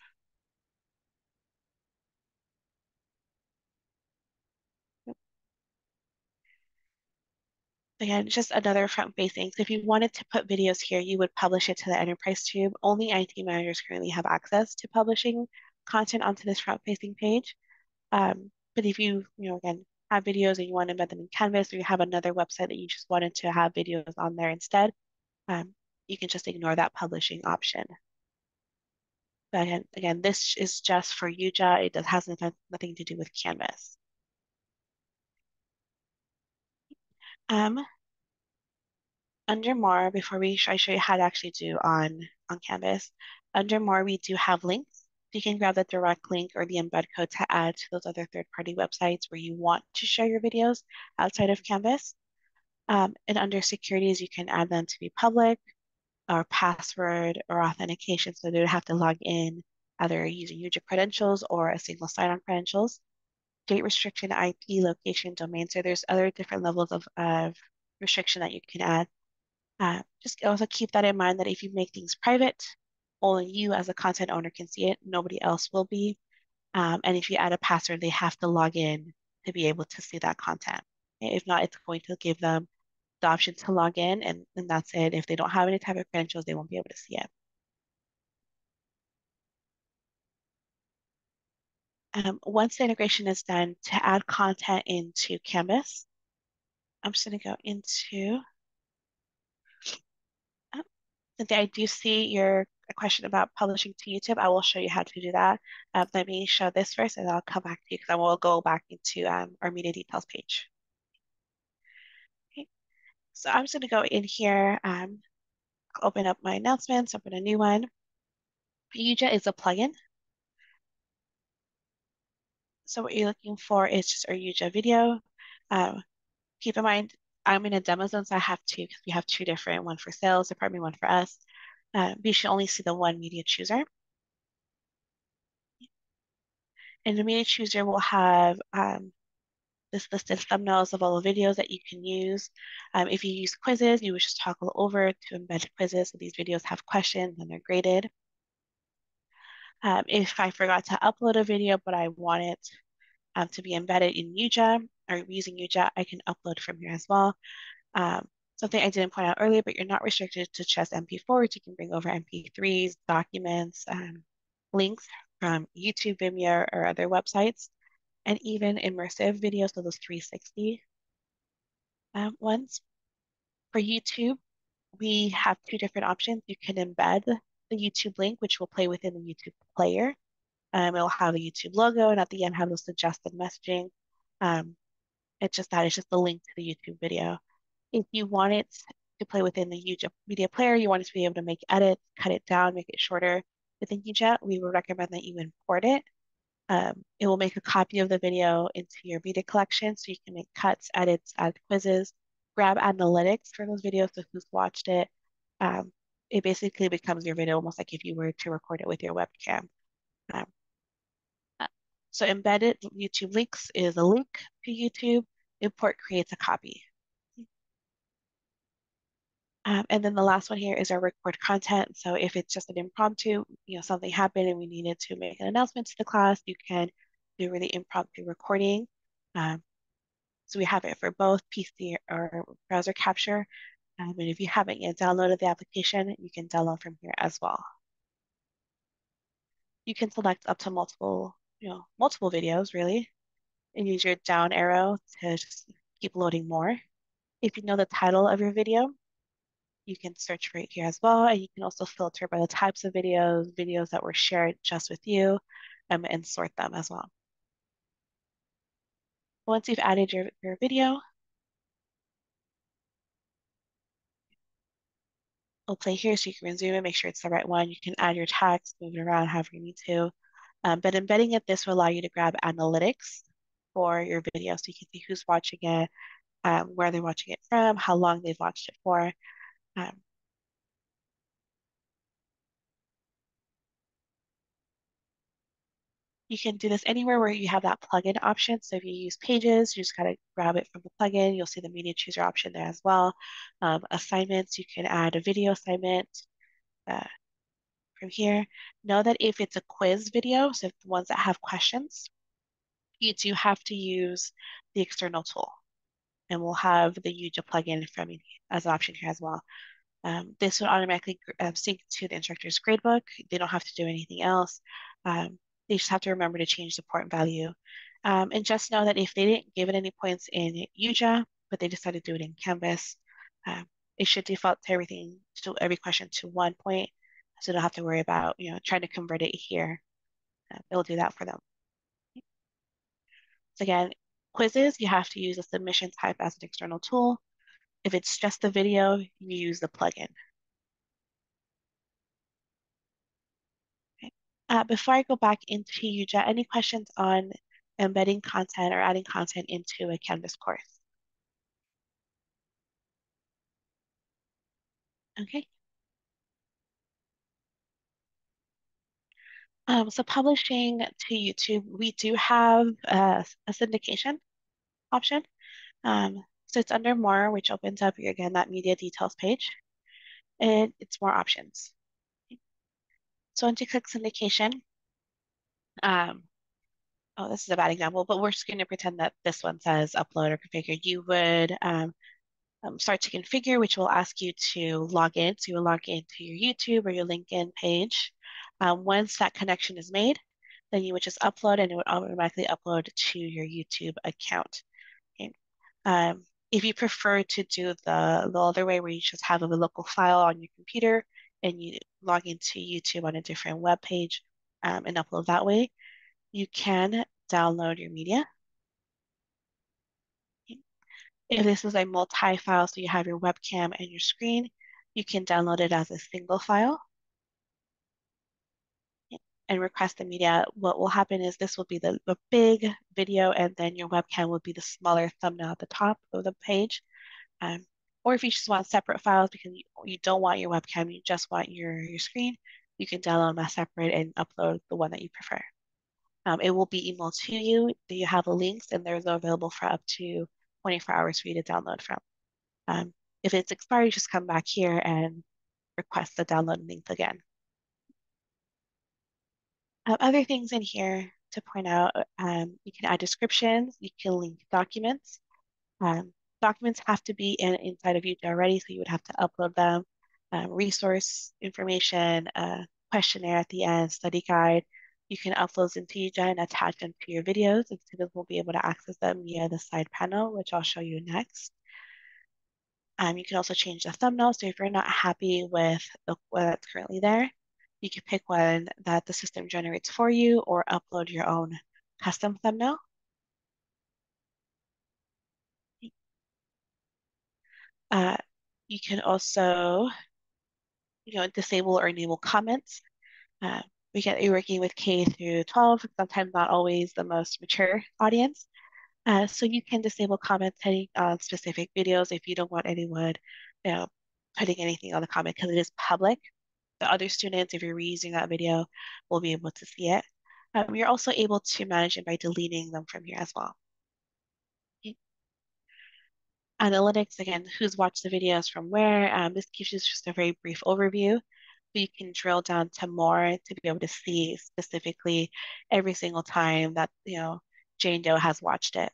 Again, just another front facing. So if you wanted to put videos here, you would publish it to the enterprise tube. Only IT managers currently have access to publishing content onto this front facing page. But if again, have videos and you want to embed them in Canvas, or you have another website that you just wanted to have videos on there instead, you can just ignore that publishing option. But again, this is just for YuJa. It has nothing to do with Canvas. Under more, before I show you how to actually do on Canvas, under more, we do have links. You can grab the direct link or the embed code to add to those other third-party websites where you want to share your videos outside of Canvas. And under securities, you can add them to be public or password or authentication. So they would have to log in either using YuJa credentials or a single sign-on credentials. Date restriction, IP, location, domain. So there's other different levels of restriction that you can add. Just also keep that in mind that if you make things private, only you as a content owner can see it. Nobody else will be. And if you add a password, they have to log in to be able to see that content. If not, it's going to give them the option to log in, and that's it. If they don't have any type of credentials, they won't be able to see it. Once the integration is done, to add content into Canvas, I'm just going to go into, Cynthia, I do see your question about publishing to YouTube. I will show you how to do that. Let me show this first, and I'll come back to you because I will go back into our media details page. Okay, so I'm just going to go in here, open up my announcements, open a new one. YuJa is a plugin. So what you're looking for is just our YuJa video. Keep in mind, I'm in a demo zone, so I have two because we have two different, one for sales department, one for us. You should only see the one media chooser. And the media chooser will have this listed thumbnails of all the videos that you can use. If you use quizzes, you would just toggle over to embed quizzes. So these videos have questions and they're graded. If I forgot to upload a video, but I want it to be embedded in YuJa or using YuJa, I can upload from here as well. Something I didn't point out earlier, but you're not restricted to just MP4s. You can bring over MP3s, documents, links from YouTube, Vimeo, or other websites, and even immersive videos, so those 360 ones. For YouTube, we have two different options. You can embed the YouTube link, which will play within the YouTube player. It'll have a YouTube logo, and at the end have those suggested messaging. It's just the link to the YouTube video. If you want it to play within the YuJa media player, you want it to be able to make edits, cut it down, make it shorter within YuJa, we would recommend that you import it. It will make a copy of the video into your media collection so you can make cuts, edits, add quizzes, grab analytics for those videos, so who's watched it. It basically becomes your video almost like if you were to record it with your webcam. Um, so embedded YouTube links is a link to YouTube. Import creates a copy. And then the last one here is our record content. So if it's just an impromptu, something happened and we needed to make an announcement to the class, you can do really impromptu recording. So we have it for both PC or browser capture. And if you haven't yet downloaded the application, you can download from here as well. You can select up to multiple videos really, and use your down arrow to just keep loading more. If you know the title of your video, you can search right here as well, and you can also filter by the types of videos that were shared just with you, and sort them as well. Once you've added your video, it'll play here so you can resume it, make sure it's the right one. You can add your text, move it around however you need to. But embedding it, this will allow you to grab analytics for your video so you can see who's watching it, where they're watching it from, how long they've watched it for. You can do this anywhere where you have that plugin option. So if you use Pages, you just gotta grab it from the plugin. You'll see the media chooser option there as well. Assignments, you can add a video assignment from here. Know that if it's a quiz video, so the ones that have questions, you do have to use the external tool. And we'll have the YuJa plugin as an option here as well. This would automatically sync to the instructor's gradebook. They don't have to do anything else. They just have to remember to change the point value. And just know that if they didn't give it any points in YuJa, but they decided to do it in Canvas, it should default to every question to 1 point. So they don't have to worry about trying to convert it here. It'll do that for them. So again, quizzes, you have to use a submission type as an external tool. If it's just the video, you use the plugin. Before I go back into YuJa, any questions on embedding content or adding content into a Canvas course? Okay. So publishing to YouTube, we do have a syndication option. So it's under More, which opens up, again, that media details page. And it's more options. So once you click syndication, oh, this is a bad example, but we're just going to pretend that this one says upload or configure. You would start to configure, which will ask you to log in. So you will log into your YouTube or your LinkedIn page. Once that connection is made, then you would just upload and it would automatically upload to your YouTube account. Okay. If you prefer to do the other way where you just have a local file on your computer and you log into YouTube on a different web page and upload that way, you can download your media. If this is a multi-file, so you have your webcam and your screen, you can download it as a single file. and request the media, what will happen is this will be the big video, and then your webcam will be the smaller thumbnail at the top of the page. Or if you just want separate files because you don't want your webcam, you just want your screen, you can download them as separate and upload the one that you prefer. It will be emailed to you. You have the links, and they're available for up to 24 hours for you to download from. If it's expired, you just come back here and request the download link again. Other things in here to point out, you can add descriptions, you can link documents. Documents have to be inside of YuJa already, so you would have to upload them. Resource information, questionnaire at the end, study guide. You can upload into YuJa and attach them to your videos, and students will be able to access them via the side panel, which I'll show you next. You can also change the thumbnail, so if you're not happy with the one that's currently there, you can pick one that the system generates for you or upload your own custom thumbnail. You can also, disable or enable comments. You're working with K through 12, sometimes not always the most mature audience. So you can disable comments heading on specific videos if you don't want anyone, putting anything on the comment because it is public. The other students, if you're reusing that video, will be able to see it. You're also able to manage it by deleting them from here as well. Okay. Analytics, again, who's watched the videos from where. This gives you just a very brief overview. But you can drill down to more to be able to see specifically every single time that, Jane Doe has watched it.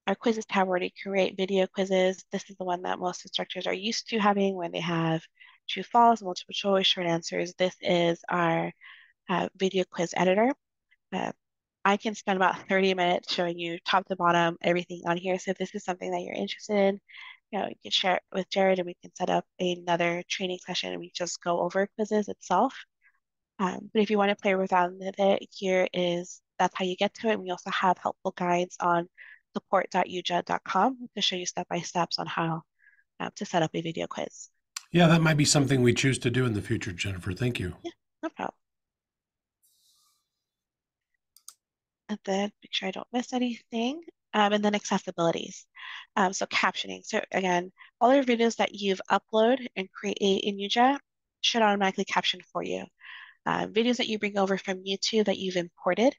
Our quizzes tab already create video quizzes. This is the one that most instructors are used to having when they have true, false, multiple choice, short answers. This is our video quiz editor. I can spend about 30 minutes showing you top to bottom everything on here. So if this is something that you're interested in, you can share it with Jared and we can set up another training session and we just go over quizzes itself. But if you want to play around with it, that's how you get to it. And we also have helpful guides on support.yuja.com to show you step-by-steps on how to set up a video quiz. Yeah, that might be something we choose to do in the future, Jennifer. Thank you. Yeah, no problem. And then make sure I don't miss anything. And then accessibilities. So captioning. So again, all your videos that you've uploaded and create in YuJa should automatically caption for you. Videos that you bring over from YouTube that you've imported,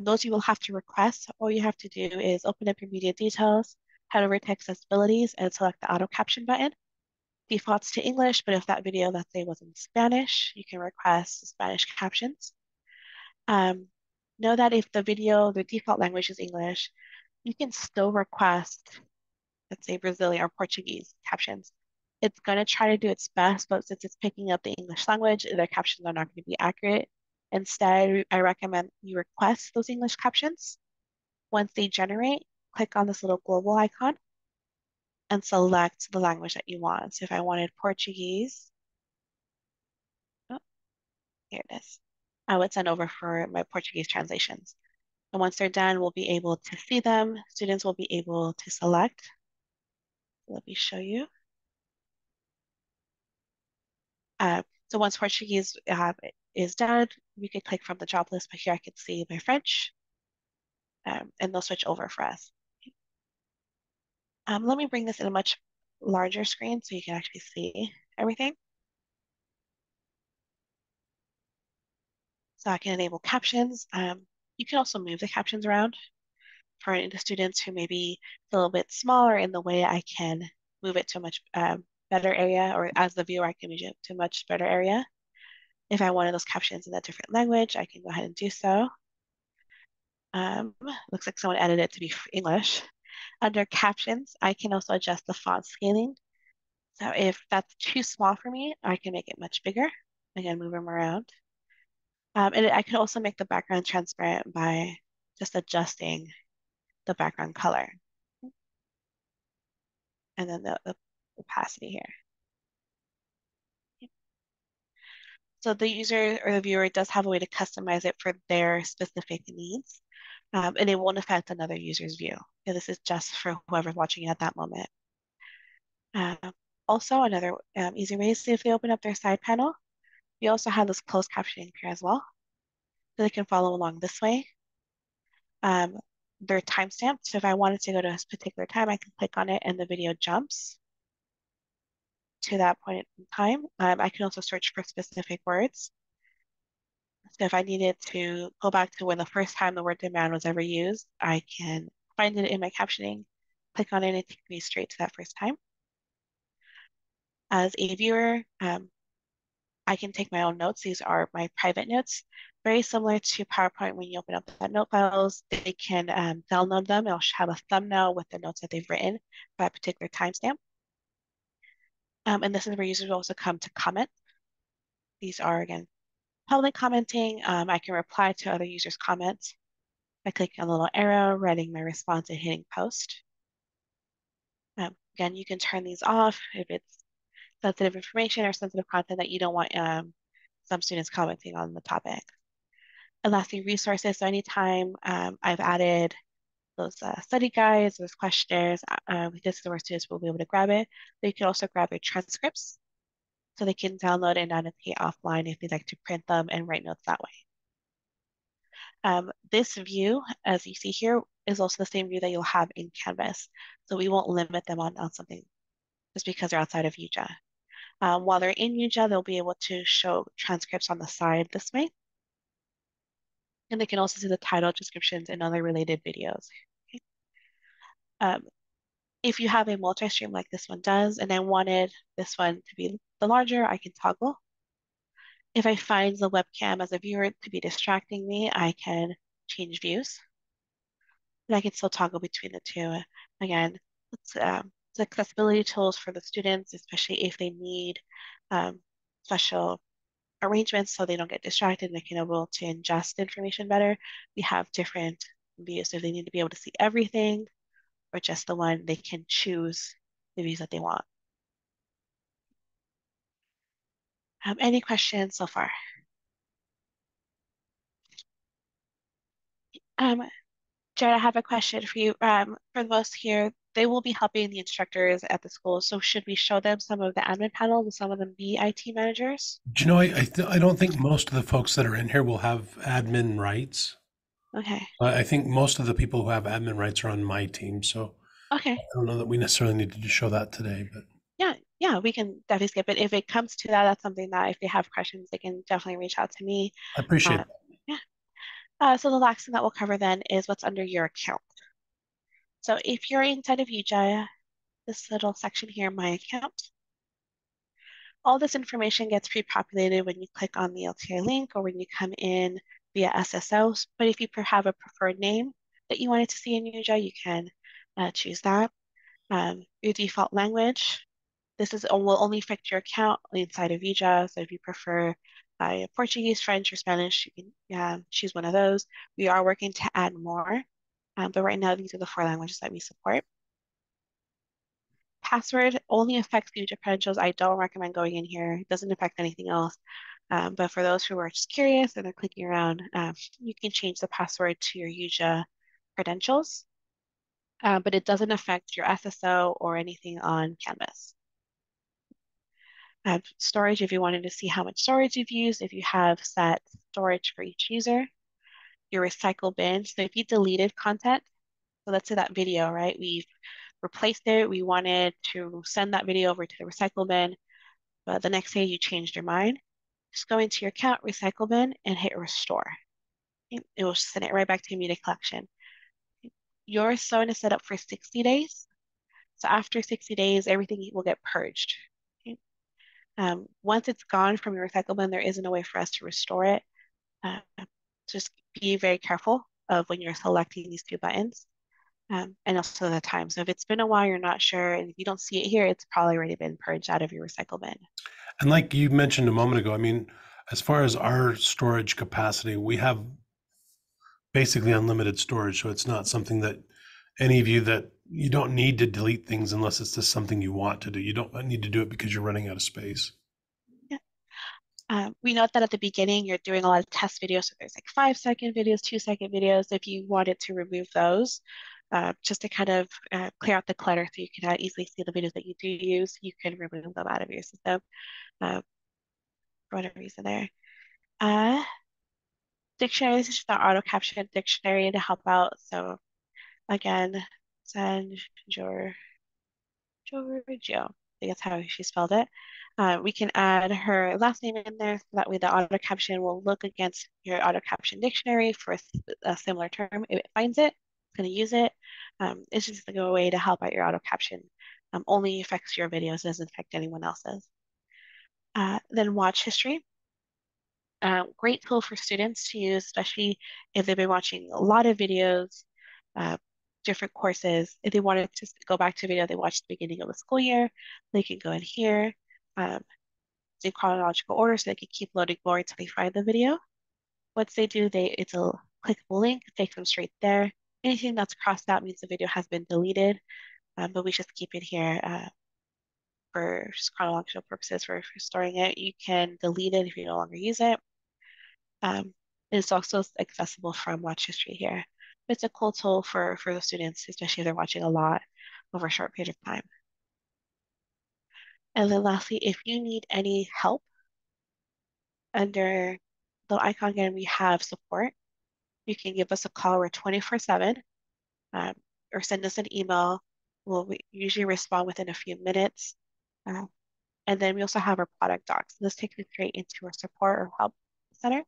those you will have to request. All you have to do is open up your media details, head over to accessibilities and select the auto caption button. Defaults to English, but if that video, let's say, was in Spanish, you can request Spanish captions. Know that if the default language is English, you can still request, let's say, Brazilian or Portuguese captions. It's going to try to do its best, but since it's picking up the English language, their captions are not going to be accurate. Instead, I recommend you request those English captions. Once they generate, click on this little global icon and select the language that you want. So if I wanted Portuguese, oh, here it is. I would send over for my Portuguese translations. And once they're done, we'll be able to see them. Students will be able to select. Let me show you. So once Portuguese is done, we can click from the job list, but here I can see my French, and they'll switch over for us. Let me bring this in a much larger screen so you can actually see everything. So I can enable captions. You can also move the captions around for the students who maybe a little bit smaller in the way I can move it to a much better area, or as the viewer, I can move it to a much better area. If I wanted those captions in a different language, I can go ahead and do so. Looks like someone edited it to be English. Under captions, I can also adjust the font scaling. So if that's too small for me, I can make it much bigger. Again, move them around. And I can also make the background transparent by just adjusting the background color. And then the opacity here. So the user or the viewer does have a way to customize it for their specific needs. And it won't affect another user's view. So this is just for whoever's watching it at that moment. Also, another easy way is if they open up their side panel, We also have this closed captioning here as well, so they can follow along this way. They're timestamped, so if I wanted to go to a particular time, I can click on it and the video jumps to that point in time. I can also search for specific words. So if I needed to go back to when the first time the word demand was ever used, I can find it in my captioning, click on it, and it takes me straight to that first time. As a viewer, I can take my own notes. These are my private notes, very similar to PowerPoint. When you open up the note files, they can download them. It'll have a thumbnail with the notes that they've written by a particular timestamp. And this is where users will also come to comment. These are, again, public commenting. I can reply to other users' comments by clicking on the little arrow, writing my response, and hitting post. Again, you can turn these off if it's sensitive information or sensitive content that you don't want some students commenting on the topic. And lastly, resources. So anytime I've added those study guides, those questionnaires, this is where students will be able to grab it. They can also grab their transcripts so they can download and annotate offline if they'd like to print them and write notes that way. This view, as you see here, is also the same view that you'll have in Canvas. So we won't limit them on something just because they're outside of YuJa. While they're in YuJa, they'll be able to show transcripts on the side this way. And they can also see the title, descriptions, and other related videos. Okay. If you have a multi-stream like this one does, and I wanted this one to be the larger, I can toggle. If I find the webcam as a viewer to be distracting me, I can change views. And I can still toggle between the two. Again, it's accessibility tools for the students, especially if they need special arrangements so they don't get distracted and they can be able to ingest information better. We have different views. So if they need to be able to see everything or just the one, they can choose the views that they want. Any questions so far? Jared, I have a question for you. For those here, they will be helping the instructors at the school. So should we show them some of the admin panels and some of them be IT managers? Do you know, I don't think most of the folks that are in here will have admin rights. Okay. I think most of the people who have admin rights are on my team, so Okay. I don't know that we necessarily need to show that today, but Yeah, we can definitely skip it. If it comes to that, that's something that if they have questions, they can definitely reach out to me. I appreciate that. Yeah. So the last thing that we'll cover then is what's under your account. So if you're inside of YuJa, this little section here, My Account, all this information gets pre-populated when you click on the LTI link or when you come in via SSO. But if you have a preferred name that you wanted to see in YuJa, you can choose that. Your default language. This will only affect your account inside of YuJa. So if you prefer Portuguese, French, or Spanish, you can choose one of those. We are working to add more, but right now these are the 4 languages that we support. Password only affects YuJa credentials. I don't recommend going in here. It doesn't affect anything else. But for those who are just curious and are clicking around, you can change the password to your YuJa credentials, but it doesn't affect your SSO or anything on Canvas. Storage, if you wanted to see how much storage you've used, if you have set storage for each user. Your recycle bin, so if you deleted content, so let's say that video, right? We've replaced it. We wanted to send that video over to the recycle bin, but the next day you changed your mind. Just go into your account, recycle bin, and hit restore. It will send it right back to your media collection. Your zone is set up for 60 days. So after 60 days, everything will get purged. Once it's gone from your recycle bin, there isn't a way for us to restore it. Just be very careful of when you're selecting these 2 buttons. And also the time. So if it's been a while, you're not sure, and if you don't see it here, it's probably already been purged out of your recycle bin. And like you mentioned a moment ago, I mean, as far as our storage capacity, we have basically unlimited storage. So it's not something that any of you that you don't need to delete things unless it's just something you want to do. You don't need to do it because you're running out of space. Yeah. We note that at the beginning, you're doing a lot of test videos. So there's like 5-second videos, 2-second videos. If you wanted to remove those, just to kind of clear out the clutter so you can easily see the videos that you do use, you can remove them out of your system. for whatever reason there. Dictionary, this is the auto caption dictionary to help out. So again, send your Giorgio. I think that's how she spelled it. We can add her last name in there, so that way the auto caption will look against your auto caption dictionary for a similar term. If it finds it, it's going to use it. It's just like a way to help out your auto caption. Only affects your videos, doesn't affect anyone else's. Then watch history. Great tool for students to use, especially if they've been watching a lot of videos, different courses. If they wanted to go back to a video they watched at the beginning of the school year, they can go in here, in chronological order, so they can keep loading more until they find the video. Once they do, it's a clickable link, takes them straight there. Anything that's crossed out means the video has been deleted, but we just keep it here for just chronological purposes for storing it. You can delete it if you no longer use it. It's also accessible from Watch History here. It's a cool tool for the students, especially if they're watching a lot over a short period of time. And then lastly, if you need any help, under the icon again, we have support. You can give us a call. We're 24/7, or send us an email. We'll usually respond within a few minutes. And then we also have our product docs. This takes you straight into our support or help center.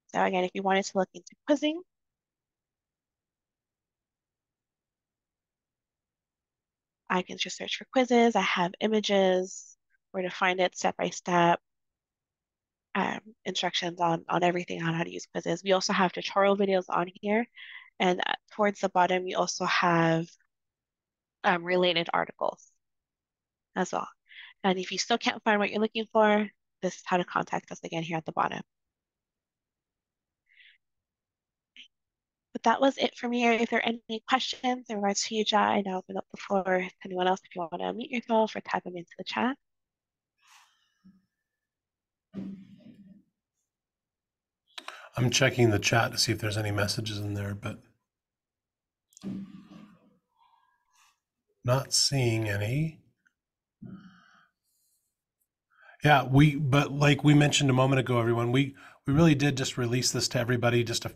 So again, if you wanted to look into quizzing, I can just search for quizzes. I have images, where to find it step by step, instructions on everything on how to use quizzes. We also have tutorial videos on here. And towards the bottom, we also have related articles as well. And if you still can't find what you're looking for, this is how to contact us again here at the bottom. But that was it for me. If there are any questions in regards to YuJa, I now open up the floor to anyone else if you want to unmute yourself or type them into the chat. I'm checking the chat to see if there's any messages in there, but not seeing any. Yeah, but like we mentioned a moment ago, everyone, we really did just release this to everybody just a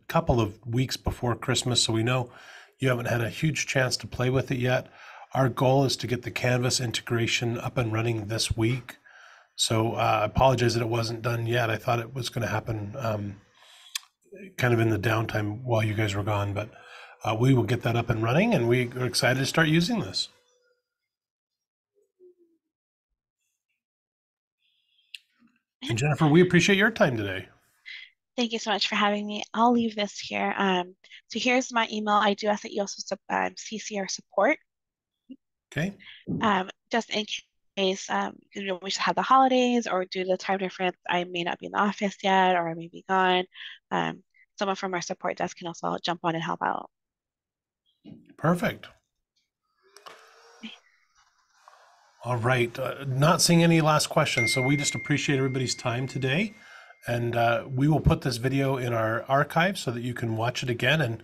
couple of weeks before Christmas, so we know you haven't had a huge chance to play with it yet. Our goal is to get the Canvas integration up and running this week. So I apologize that it wasn't done yet. I thought it was going to happen kind of in the downtime while you guys were gone, but we will get that up and running, and we are excited to start using this. And Jennifer, we appreciate your time today. Thank you so much for having me. I'll leave this here. So here's my email. I do ask that you also CC our support. Okay. Just in case we should have the holidays or due to the time difference, I may not be in the office yet, or I may be gone. Someone from our support desk can also jump on and help out. Perfect. All right. Not seeing any last questions, so we just appreciate everybody's time today. And we will put this video in our archive so that you can watch it again and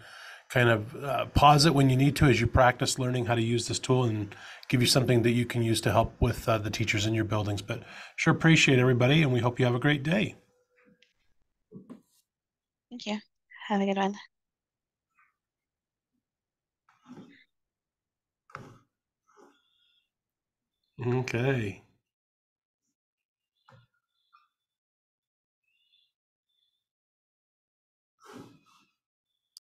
kind of pause it when you need to as you practice learning how to use this tool, and give you something that you can use to help with the teachers in your buildings. But sure appreciate everybody, and we hope you have a great day. Thank you. Have a good one. Okay.